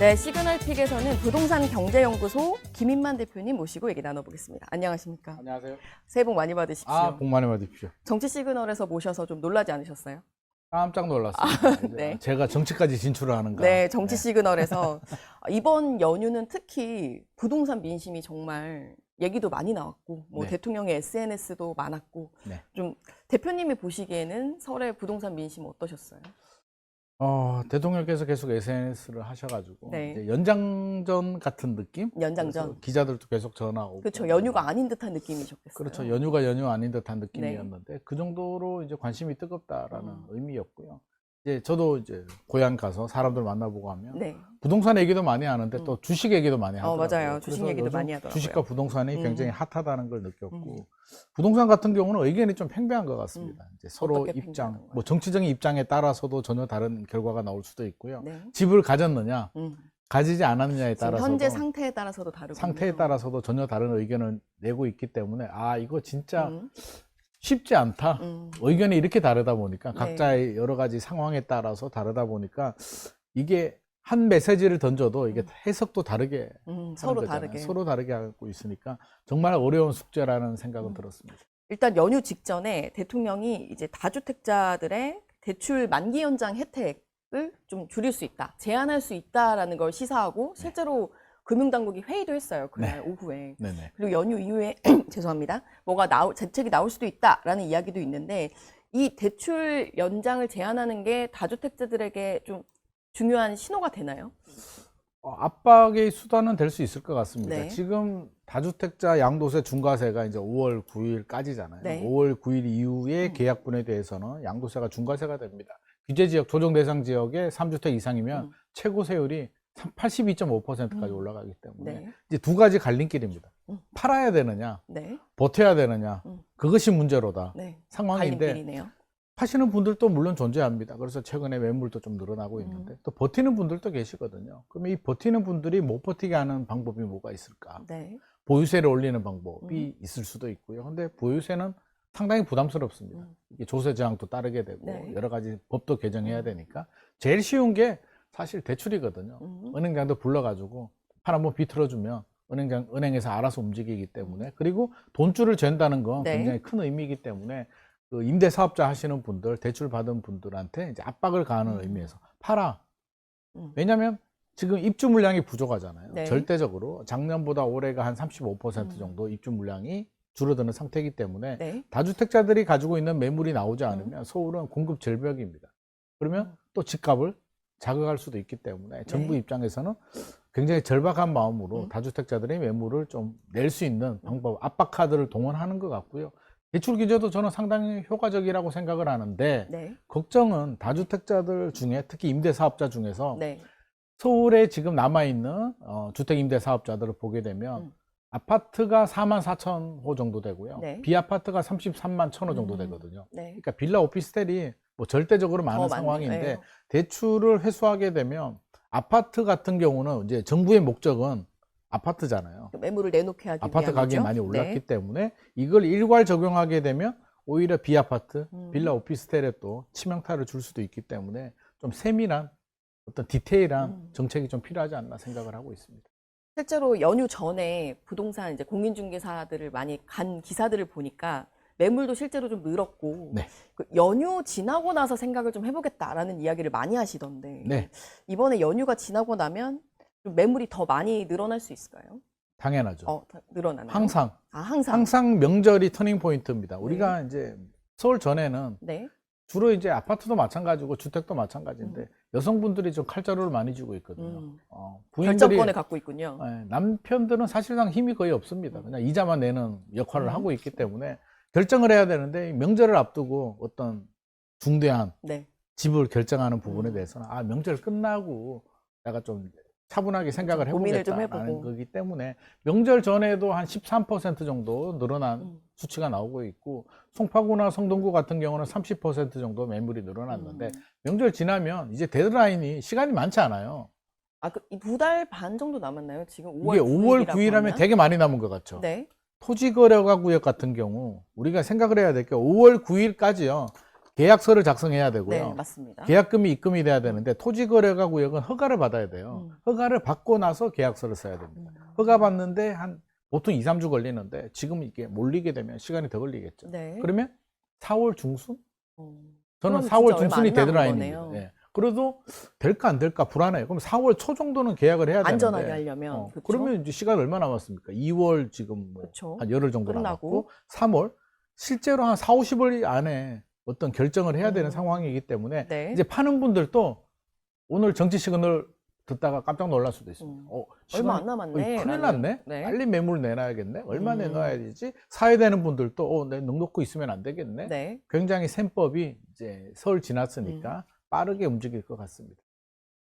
네, 시그널픽에서는 부동산 경제연구소 김인만 대표님 모시고 얘기 나눠보겠습니다. 안녕하십니까? 안녕하세요. 새해 복 많이 받으십시오. 복 많이 받으십시오. 정치 시그널에서 모셔서 좀 놀라지 않으셨어요? 깜짝 놀랐습니다. 네. 제가 정치까지 진출을 하는가. 네, 정치 시그널에서 이번 연휴는 특히 부동산 민심이 정말 얘기도 많이 나왔고, 뭐 네. 대통령의 SNS도 많았고, 네. 좀 대표님이 보시기에는 설의 부동산 민심 어떠셨어요? 대통령께서 계속 SNS를 하셔가지고 네. 이제 연장전 같은 느낌? 연장전. 그래서 기자들도 계속 전화 오고. 그렇죠. 연휴가 아닌 듯한 느낌이셨겠어요. 그렇죠. 연휴가 연휴 아닌 듯한 느낌이었는데 그 정도로 이제 관심이 뜨겁다라는 의미였고요. 이제 저도 이제 고향 가서 사람들 만나보고 하면 네. 부동산 얘기도 많이 하는데 또 주식 얘기도 많이 하더라고요. 맞아요. 주식 그래서 얘기도 요즘 많이 하더라고요. 주식과 부동산이 굉장히 핫하다는 걸 느꼈고 음. 부동산 같은 경우는 의견이 좀 팽배한 것 같습니다. 이제 서로 어떻게 입장, 팽배하는 뭐 정치적인 입장에 따라서도 전혀 다른 결과가 나올 수도 있고요. 네. 집을 가졌느냐, 가지지 않았느냐에 지금 따라서도 현재 상태에 따라서도 다르고 상태에 따라서도 전혀 다른 의견을 내고 있기 때문에 이거 진짜 음. 쉽지 않다. 의견이 이렇게 다르다 보니까 네. 각자의 여러 가지 상황에 따라서 다르다 보니까 이게 한 메시지를 던져도 이게 해석도 다르게 하는 서로 거잖아요. 다르게. 서로 다르게 하고 있으니까 정말 어려운 숙제라는 생각은 들었습니다. 일단 연휴 직전에 대통령이 이제 다주택자들의 대출 만기 연장 혜택을 좀 줄일 수 있다, 제한할 수 있다라는 걸 시사하고 실제로 금융당국이 회의도 했어요. 그날 오후에. 네네. 그리고 연휴 이후에 죄송합니다. 뭐가 대책이 나올 수도 있다라는 이야기도 있는데 이 대출 연장을 제한하는 게 다주택자들에게 좀 중요한 신호가 되나요? 압박의 수단은 될 수 있을 것 같습니다. 네. 지금 다주택자 양도세 중과세가 이제 5월 9일까지잖아요. 네. 5월 9일 이후에 계약분에 대해서는 양도세가 중과세가 됩니다. 규제 지역, 조정 대상 지역에 3주택 이상이면 최고 세율이 82.5%까지 올라가기 때문에 네. 이제 두 가지 갈림길입니다. 팔아야 되느냐, 네. 버텨야 되느냐, 그것이 문제로다. 네. 상황인데 갈림길이네요. 파시는 분들도 물론 존재합니다. 그래서 최근에 매물도 좀 늘어나고 있는데 또 버티는 분들도 계시거든요. 그러면 이 버티는 분들이 못 버티게 하는 방법이 뭐가 있을까? 네. 보유세를 올리는 방법이 있을 수도 있고요. 근데 보유세는 상당히 부담스럽습니다. 이게 조세 저항도 따르게 되고 네. 여러 가지 법도 개정해야 되니까 제일 쉬운 게 사실 대출이거든요. 은행장도 불러가지고 판 한번 비틀어주면 은행에서 알아서 움직이기 때문에 그리고 돈줄을 잰다는 건 네. 굉장히 큰 의미이기 때문에 그 임대 사업자 하시는 분들, 대출 받은 분들한테 이제 압박을 가하는 의미에서 팔아. 왜냐하면 지금 입주 물량이 부족하잖아요. 네. 절대적으로 작년보다 올해가 한 35% 정도 입주 물량이 줄어드는 상태이기 때문에 네. 다주택자들이 가지고 있는 매물이 나오지 않으면 서울은 공급 절벽입니다. 그러면 또 집값을 자극할 수도 있기 때문에 정부 입장에서는 굉장히 절박한 마음으로 다주택자들의 매물을 좀 낼 수 있는 방법, 압박 카드를 동원하는 것 같고요. 대출 규제도 저는 상당히 효과적이라고 생각을 하는데 네. 걱정은 다주택자들 중에 특히 임대사업자 중에서 네. 서울에 지금 남아있는 주택임대사업자들을 보게 되면 아파트가 44,000호 정도 되고요. 네. 비아파트가 33만 1,000호 정도 되거든요. 네. 그러니까 빌라 오피스텔이 뭐 절대적으로 많은 많네요. 상황인데 네. 대출을 회수하게 되면 아파트 같은 경우는 이제 정부의 목적은 아파트잖아요. 매물을 내놓게 하기 아파트 위함이죠. 가격이 많이 올랐기 네. 때문에 이걸 일괄 적용하게 되면 오히려 비아파트, 빌라 오피스텔에 또 치명타를 줄 수도 있기 때문에 좀 세밀한 어떤 디테일한 정책이 좀 필요하지 않나 생각을 하고 있습니다. 실제로 연휴 전에 부동산 이제 공인중개사들을 많이 간 기사들을 보니까 매물도 실제로 좀 늘었고 네. 그 연휴 지나고 나서 생각을 좀 해보겠다라는 이야기를 많이 하시던데 네. 이번에 연휴가 지나고 나면 좀 매물이 더 많이 늘어날 수 있을까요? 당연하죠. 늘어나나요? 항상 항상. 명절이 터닝 포인트입니다. 우리가 이제 서울 전에는 네. 주로 이제 아파트도 마찬가지고 주택도 마찬가지인데 여성분들이 좀 칼자루를 많이 쥐고 있거든요. 부인들이 결정권을 갖고 있군요. 남편들은 사실상 힘이 거의 없습니다. 그냥 이자만 내는 역할을 하고 있기 때문에 결정을 해야 되는데 명절을 앞두고 어떤 중대한 네. 집을 결정하는 부분에 대해서는 명절 끝나고 내가 좀 차분하게 생각을 고민을 좀 해보겠다라는 해보고. 거기 때문에 명절 전에도 한 13% 정도 늘어난 수치가 나오고 있고 송파구나 성동구 같은 경우는 30% 정도 매물이 늘어났는데 명절 지나면 이제 데드라인이 시간이 많지 않아요. 두 달 반 정도 남았나요? 지금 5월 이게 5월 9일이라고 9일 하면 하면? 되게 많이 남은 것 같죠. 네. 토지거래가 구역 같은 경우 우리가 생각을 해야 될 게 5월 9일까지요. 계약서를 작성해야 되고요. 네, 맞습니다. 계약금이 입금이 돼야 되는데 토지거래가 구역은 허가를 받아야 돼요. 허가를 받고 나서 계약서를 써야 됩니다. 허가 받는데 한 보통 2, 3주 걸리는데 지금 이게 몰리게 되면 시간이 더 걸리겠죠. 네. 그러면 4월 중순? 그럼 저는 진짜 4월 얼마 중순이 안 남은 데드라인입니다. 거네요. 예. 그래도 될까 안 될까 불안해요. 그럼 4월 초 정도는 계약을 해야 되는데 안전하게 하려면. 그쵸? 그러면 이제 시간 얼마 남았습니까? 2월 지금 뭐 그쵸. 한 열흘 정도 끝나고. 남았고 3월 실제로 한 4, 50일 안에 어떤 결정을 해야 되는 상황이기 때문에 네. 이제 파는 분들도 오늘 정치 시그널 듣다가 깜짝 놀랄 수도 있습니다. 얼마 안 남았네. 큰일 라는. 났네. 네. 빨리 매물 내놔야겠네. 얼마 내놔야 되지? 사야 되는 분들도 내 넉넉고 있으면 안 되겠네. 네. 굉장히 셈법이 이제 설 지났으니까 빠르게 움직일 것 같습니다.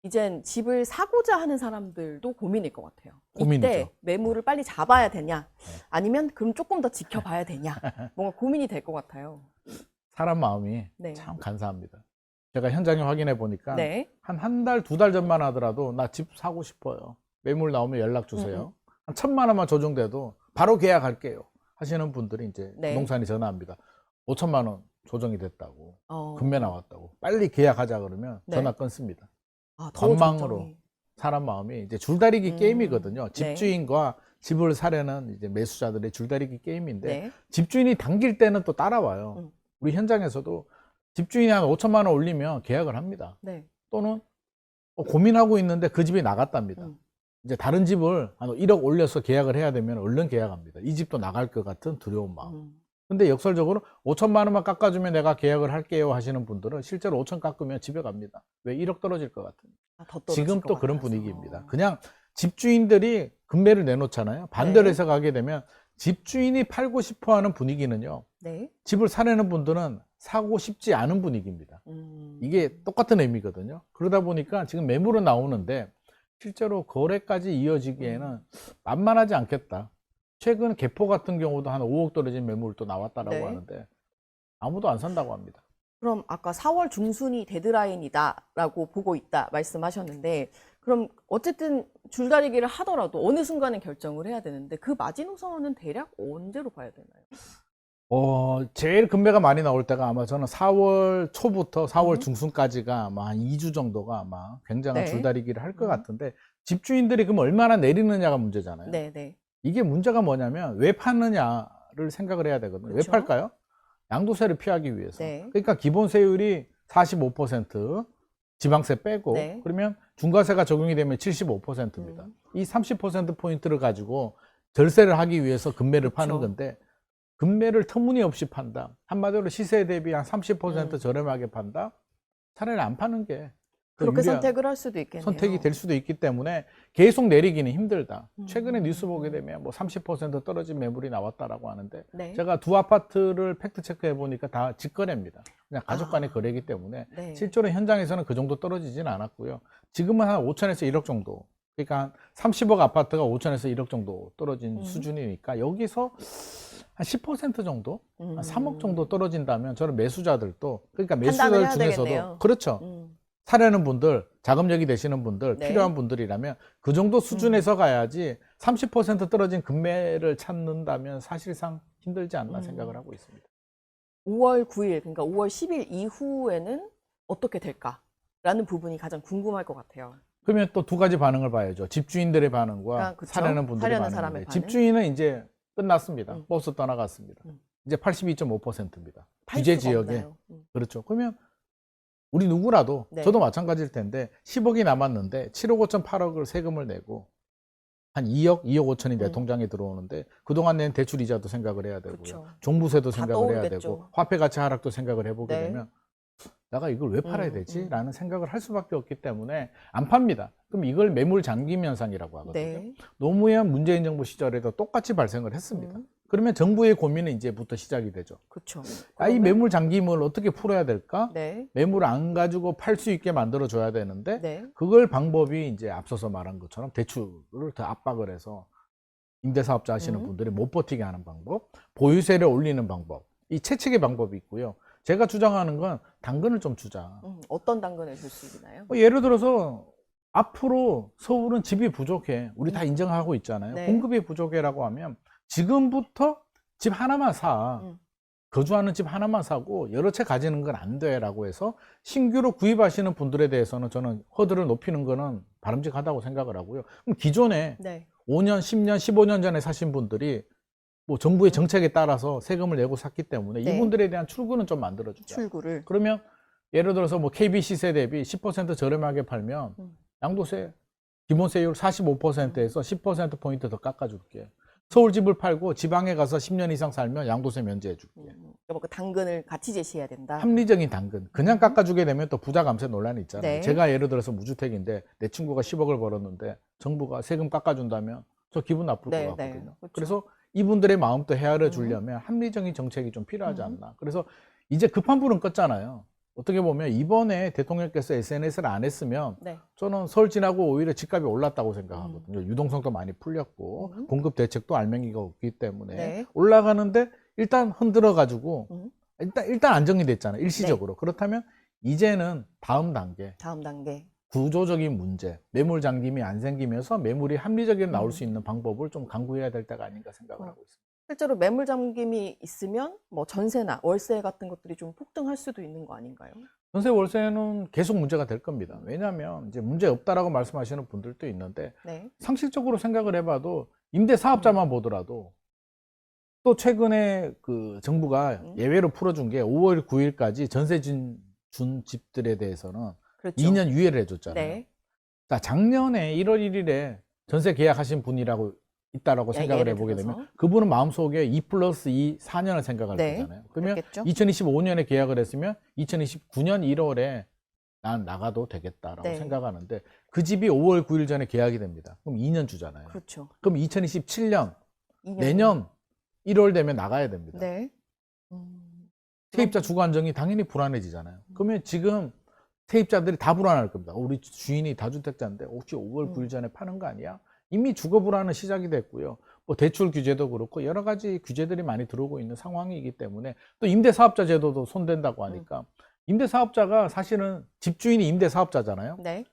이젠 집을 사고자 하는 사람들도 고민일 것 같아요. 고민이죠. 이때 매물을 빨리 잡아야 되냐, 아니면 그럼 조금 더 지켜봐야 되냐, 뭔가 고민이 될 것 같아요. 사람 마음이 네. 참 간사합니다. 제가 현장에 확인해 보니까 네. 한 달, 2달 전만 하더라도 나 집 사고 싶어요. 매물 나오면 연락 주세요. 한 1,000만 원만 조정돼도 바로 계약할게요. 하시는 분들이 이제 네. 부동산이 전화합니다. 5천만 원 조정이 됐다고. 어. 금매 나왔다고. 빨리 계약하자 그러면 네. 전화 끊습니다. 아, 더 관망으로. 걱정이. 사람 마음이 이제 줄다리기 게임이거든요. 네. 집주인과 집을 사려는 이제 매수자들의 줄다리기 게임인데 네. 집주인이 당길 때는 또 따라와요. 우리 현장에서도 집주인이 한 5천만 원 올리면 계약을 합니다. 네. 또는 고민하고 있는데 그 집이 나갔답니다. 이제 다른 집을 한 1억 올려서 계약을 해야 되면 얼른 계약합니다. 이 집도 나갈 것 같은 두려운 마음. 근데 역설적으로 5천만 원만 깎아주면 내가 계약을 할게요 하시는 분들은 실제로 5천 깎으면 집에 갑니다. 왜 1억 떨어질 것 같은. 아, 더 떨어질 지금 것 또 그런 같아서. 분위기입니다. 그냥 집주인들이 금매를 내놓잖아요. 반대로 네. 해석하게 되면 집주인이 팔고 싶어 하는 분위기는요. 네. 집을 사려는 분들은 사고 싶지 않은 분위기입니다. 이게 똑같은 의미거든요. 그러다 보니까 지금 매물은 나오는데 실제로 거래까지 이어지기에는 만만하지 않겠다. 최근 개포 같은 경우도 한 5억 떨어진 매물 또 나왔다라고 네. 하는데 아무도 안 산다고 합니다. 그럼 아까 4월 중순이 데드라인이다라고 보고 있다 말씀하셨는데, 그럼 어쨌든 줄다리기를 하더라도 어느 순간에 결정을 해야 되는데 그 마지노선은 대략 언제로 봐야 되나요? 제일 금매가 많이 나올 때가 아마 저는 4월 초부터 4월 중순까지가 아마 한 2주 정도가 아마 굉장한 네. 줄다리기를 할 것 같은데 집주인들이 그럼 얼마나 내리느냐가 문제잖아요. 네, 네. 이게 문제가 뭐냐면 왜 파느냐를 생각을 해야 되거든요. 그렇죠. 왜 팔까요? 양도세를 피하기 위해서. 네. 그러니까 기본세율이 45% 지방세 빼고 네. 그러면 중과세가 적용이 되면 75%입니다. 이 30%포인트를 가지고 절세를 하기 위해서 금매를 그렇죠. 파는 건데 금매를 터무니없이 판다. 한마디로 시세에 대비 한 30% 저렴하게 판다. 차라리 안 파는 게 더 그렇게 유리한 선택을 할 수도 있겠네요. 선택이 될 수도 있기 때문에 계속 내리기는 힘들다. 최근에 뉴스 보게 되면 뭐 30% 떨어진 매물이 나왔다라고 하는데 네. 제가 두 아파트를 팩트 체크해 보니까 다 직거래입니다. 그냥 가족 간의 거래이기 때문에 네. 실제로 현장에서는 그 정도 떨어지지는 않았고요. 지금은 한 5천에서 1억 정도. 그러니까 한 30억 아파트가 5천에서 1억 정도 떨어진 수준이니까 여기서 한 10% 정도, 한 3억 정도 떨어진다면 저는 매수자들도 그러니까 판단을 매수자들 해야 중에서도 되겠네요. 그렇죠. 사려는 분들, 자금력이 되시는 분들, 네. 필요한 분들이라면 그 정도 수준에서 가야지 30% 떨어진 금매를 찾는다면 사실상 힘들지 않나 생각을 하고 있습니다. 5월 9일, 그러니까 5월 10일 이후에는 어떻게 될까라는 부분이 가장 궁금할 것 같아요. 그러면 또 두 가지 반응을 봐야죠. 집주인들의 반응과 그쵸? 사려는 분들의 사려는 반응인데 사람의 반응. 집주인은 이제 끝났습니다. 버스 떠나갔습니다. 이제 82.5%입니다. 규제 지역에. 그렇죠. 그러면 우리 누구라도 네. 저도 마찬가지일 텐데 10억이 남았는데 7억 5천 8억을 세금을 내고 한 2억, 2억 5천이 내 통장에 들어오는데 그동안 낸 대출 이자도 생각을 해야 되고요. 그쵸. 종부세도 다 생각을 해야 떠오르겠죠. 되고 화폐 가치 하락도 생각을 해보게 네. 되면 내가 이걸 왜 팔아야 되지? 라는 생각을 할 수밖에 없기 때문에 안 팝니다. 그럼 이걸 매물 잠김 현상이라고 하거든요. 네. 노무현 문재인 정부 시절에도 똑같이 발생을 했습니다. 그러면 정부의 고민은 이제부터 시작이 되죠. 그렇죠. 이 매물 잠김을 어떻게 풀어야 될까? 네. 매물 안 가지고 팔 수 있게 만들어 줘야 되는데 네. 그걸 방법이 이제 앞서서 말한 것처럼 대출을 더 압박을 해서 임대사업자 하시는 분들이 못 버티게 하는 방법, 보유세를 올리는 방법, 이 채찍의 방법이 있고요. 제가 주장하는 건 당근을 좀 주자. 어떤 당근을 줄 수 있나요? 예를 들어서 앞으로 서울은 집이 부족해. 우리 다 인정하고 있잖아요. 네. 공급이 부족해라고 하면 지금부터 집 하나만 사. 거주하는 집 하나만 사고 여러 채 가지는 건 안 돼라고 해서 신규로 구입하시는 분들에 대해서는 저는 허들을 높이는 거는 바람직하다고 생각을 하고요. 그럼 기존에 네. 5년, 10년, 15년 전에 사신 분들이 뭐 정부의 정책에 따라서 세금을 내고 샀기 때문에 네. 이분들에 대한 출구는 좀 만들어주자. 출구를. 그러면 예를 들어서 뭐 KB 시세 대비 10% 저렴하게 팔면 양도세 기본세율 45%에서 10%포인트 더 깎아줄게. 서울 집을 팔고 지방에 가서 10년 이상 살면 양도세 면제해줄게. 뭐 그 당근을 같이 제시해야 된다. 합리적인 당근. 그냥 깎아주게 되면 또 부자 감세 논란이 있잖아요. 네. 제가 예를 들어서 무주택인데 내 친구가 10억을 벌었는데 정부가 세금 깎아준다면 저 기분 나쁠 네, 것 같거든요. 네. 그렇죠. 그래서 이분들의 마음도 헤아려 주려면 합리적인 정책이 좀 필요하지 않나. 그래서 이제 급한 불은 껐잖아요. 어떻게 보면 이번에 대통령께서 SNS를 안 했으면 네. 저는 설 지나고 오히려 집값이 올랐다고 생각하거든요. 유동성도 많이 풀렸고 공급 대책도 알맹이가 없기 때문에 네. 올라가는데 일단 흔들어 가지고 일단 안정이 됐잖아요. 일시적으로. 그렇다면 이제는 다음 단계 다음 단계. 구조적인 문제, 매물 잠김이 안 생기면서 매물이 합리적으로 나올 수 있는 방법을 좀 강구해야 될 때가 아닌가 생각을 하고 있습니다. 실제로 매물 잠김이 있으면 뭐 전세나 월세 같은 것들이 좀 폭등할 수도 있는 거 아닌가요? 전세 월세는 계속 문제가 될 겁니다. 왜냐하면 이제 문제 없다라고 말씀하시는 분들도 있는데 네. 상식적으로 생각을 해봐도 임대 사업자만 보더라도 또 최근에 그 정부가 예외로 풀어준 게 5월 9일까지 전세 준 집들에 대해서는 그렇죠. 2년 유예를 해줬잖아요. 네. 자, 작년에 1월 1일에 전세 계약하신 분이라고 있다라고 생각을 예를 해보게 들어서. 되면 그분은 마음속에 2+2 4년을 생각할 네. 거잖아요. 그러면 그렇겠죠. 2025년에 계약을 했으면 2029년 1월에 난 나가도 되겠다라고 네. 생각하는데 그 집이 5월 9일 전에 계약이 됩니다. 그럼 2년 주잖아요. 그렇죠. 그럼 2027년 2년. 내년 1월 되면 나가야 됩니다. 네. 세입자 주거 안정이 당연히 불안해지잖아요. 그러면 지금 세입자들이 다 불안할 겁니다. 우리 주인이 다주택자인데 혹시 5월 9일 전에 파는 거 아니야? 이미 주거 불안은 시작이 됐고요. 뭐 대출 규제도 그렇고 여러 가지 규제들이 많이 들어오고 있는 상황이기 때문에 또 임대사업자 제도도 손댄다고 하니까 임대사업자가 사실은 집주인이 임대사업자잖아요. 네.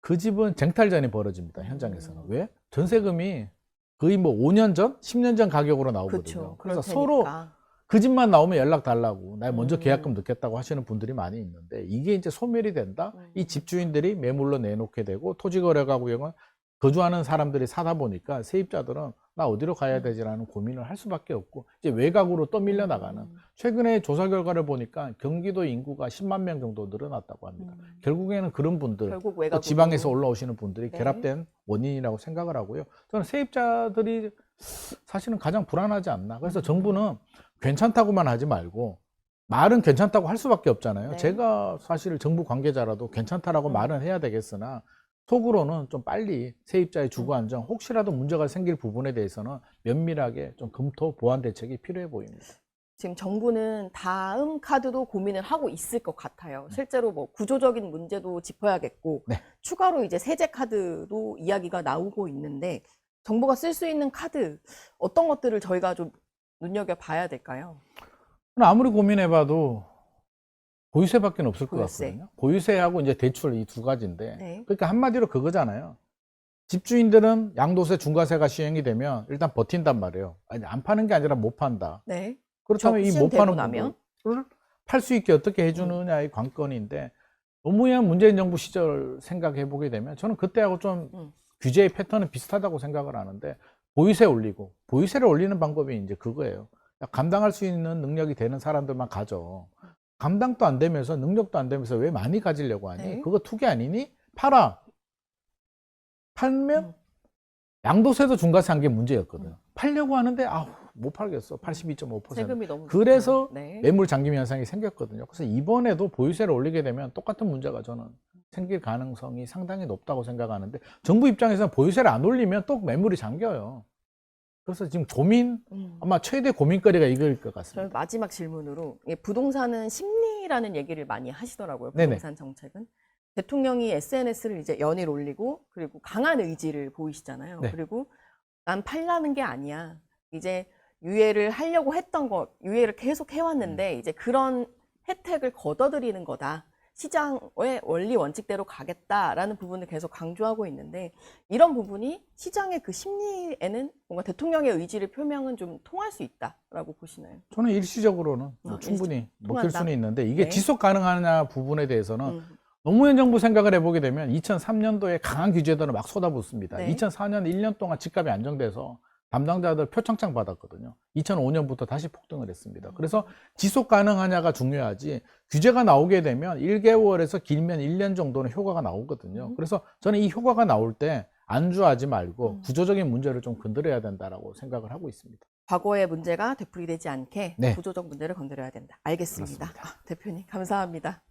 그 집은 쟁탈전이 벌어집니다. 현장에서는. 왜? 전세금이 거의 뭐 5년 전, 10년 전 가격으로 나오거든요. 그렇죠. 그래서 그럴 서로 테니까. 그 집만 나오면 연락 달라고 나 먼저 계약금 넣겠다고 하시는 분들이 많이 있는데 이게 이제 소멸이 된다. 이 집주인들이 매물로 내놓게 되고 토지거래가 구역은 거주하는 사람들이 사다 보니까 세입자들은 나 어디로 가야 되지라는 고민을 할 수밖에 없고 이제 외곽으로 또 밀려나가는 최근에 조사 결과를 보니까 경기도 인구가 10만 명 정도 늘어났다고 합니다. 결국에는 그런 분들 결국 또 외곽으로. 지방에서 올라오시는 분들이 네. 결합된 원인이라고 생각을 하고요. 저는 세입자들이 사실은 가장 불안하지 않나. 그래서 정부는 괜찮다고만 하지 말고 말은 괜찮다고 할 수밖에 없잖아요. 네. 제가 사실 정부 관계자라도 괜찮다라고 말은 해야 되겠으나 속으로는 좀 빨리 세입자의 주거 안정 혹시라도 문제가 생길 부분에 대해서는 면밀하게 좀 검토 보완 대책이 필요해 보입니다. 지금 정부는 다음 카드도 고민을 하고 있을 것 같아요. 실제로 뭐 구조적인 문제도 짚어야겠고 네. 추가로 이제 세제 카드도 이야기가 나오고 있는데 정부가 쓸 수 있는 카드 어떤 것들을 저희가 좀 눈여겨봐야 될까요? 아무리 고민해봐도 보유세밖에 없을 것 보유세. 같거든요. 보유세하고 이제 대출 이 두 가지인데, 네. 그러니까 한마디로 그거잖아요. 집주인들은 양도세 중과세가 시행이 되면 일단 버틴단 말이에요. 아니, 안 파는 게 아니라 못 판다. 네. 그렇다면 이 못 시행되고 파는 나면? 분들을 팔 수 있게 어떻게 해주느냐의 관건인데 노무현 문재인 정부 시절 생각해 보게 되면 저는 그때하고 좀 규제의 패턴은 비슷하다고 생각을 하는데 보유세 올리고 보유세를 올리는 방법이 이제 그거예요. 감당할 수 있는 능력이 되는 사람들만 가져. 감당도 안 되면서 능력도 안 되면서 왜 많이 가지려고 하니? 네. 그거 투기 아니니? 팔아. 팔면 양도세도 중과세 한 게 문제였거든요. 팔려고 하는데 아우 못 팔겠어. 82.5%. 세금이 너무 그래서 높다. 네. 매물 잠김 현상이 생겼거든요. 그래서 이번에도 보유세를 올리게 되면 똑같은 문제가 저는 생길 가능성이 상당히 높다고 생각하는데 정부 입장에서는 보유세를 안 올리면 또 매물이 잠겨요. 그래서 지금 고민, 아마 최대 고민거리가 이거일 것 같습니다. 저는 마지막 질문으로 부동산은 심리라는 얘기를 많이 하시더라고요. 네네. 부동산 정책은. 대통령이 SNS를 이제 연일 올리고 그리고 강한 의지를 보이시잖아요. 네. 그리고 난 팔라는 게 아니야. 이제 유예를 하려고 했던 거, 유예를 계속 해왔는데 이제 그런 혜택을 걷어들이는 거다. 시장의 원리 원칙대로 가겠다라는 부분을 계속 강조하고 있는데 이런 부분이 시장의 그 심리에는 뭔가 대통령의 의지를 표명은 좀 통할 수 있다라고 보시나요? 저는 일시적으로는 뭐 충분히 먹힐 수는 있는데 이게 네. 지속 가능하냐 부분에 대해서는 노무현 정부 생각을 해보게 되면 2003년도에 강한 규제들을 막 쏟아붓습니다. 네. 2004년 1년 동안 집값이 안정돼서 담당자들 표창장 받았거든요. 2005년부터 다시 폭등을 했습니다. 그래서 지속 가능하냐가 중요하지 규제가 나오게 되면 1개월에서 길면 1년 정도는 효과가 나오거든요. 그래서 저는 이 효과가 나올 때 안주하지 말고 구조적인 문제를 좀 건드려야 된다라고 생각을 하고 있습니다. 과거의 문제가 되풀이되지 않게 네. 구조적 문제를 건드려야 된다. 알겠습니다. 그렇습니다. 대표님 감사합니다.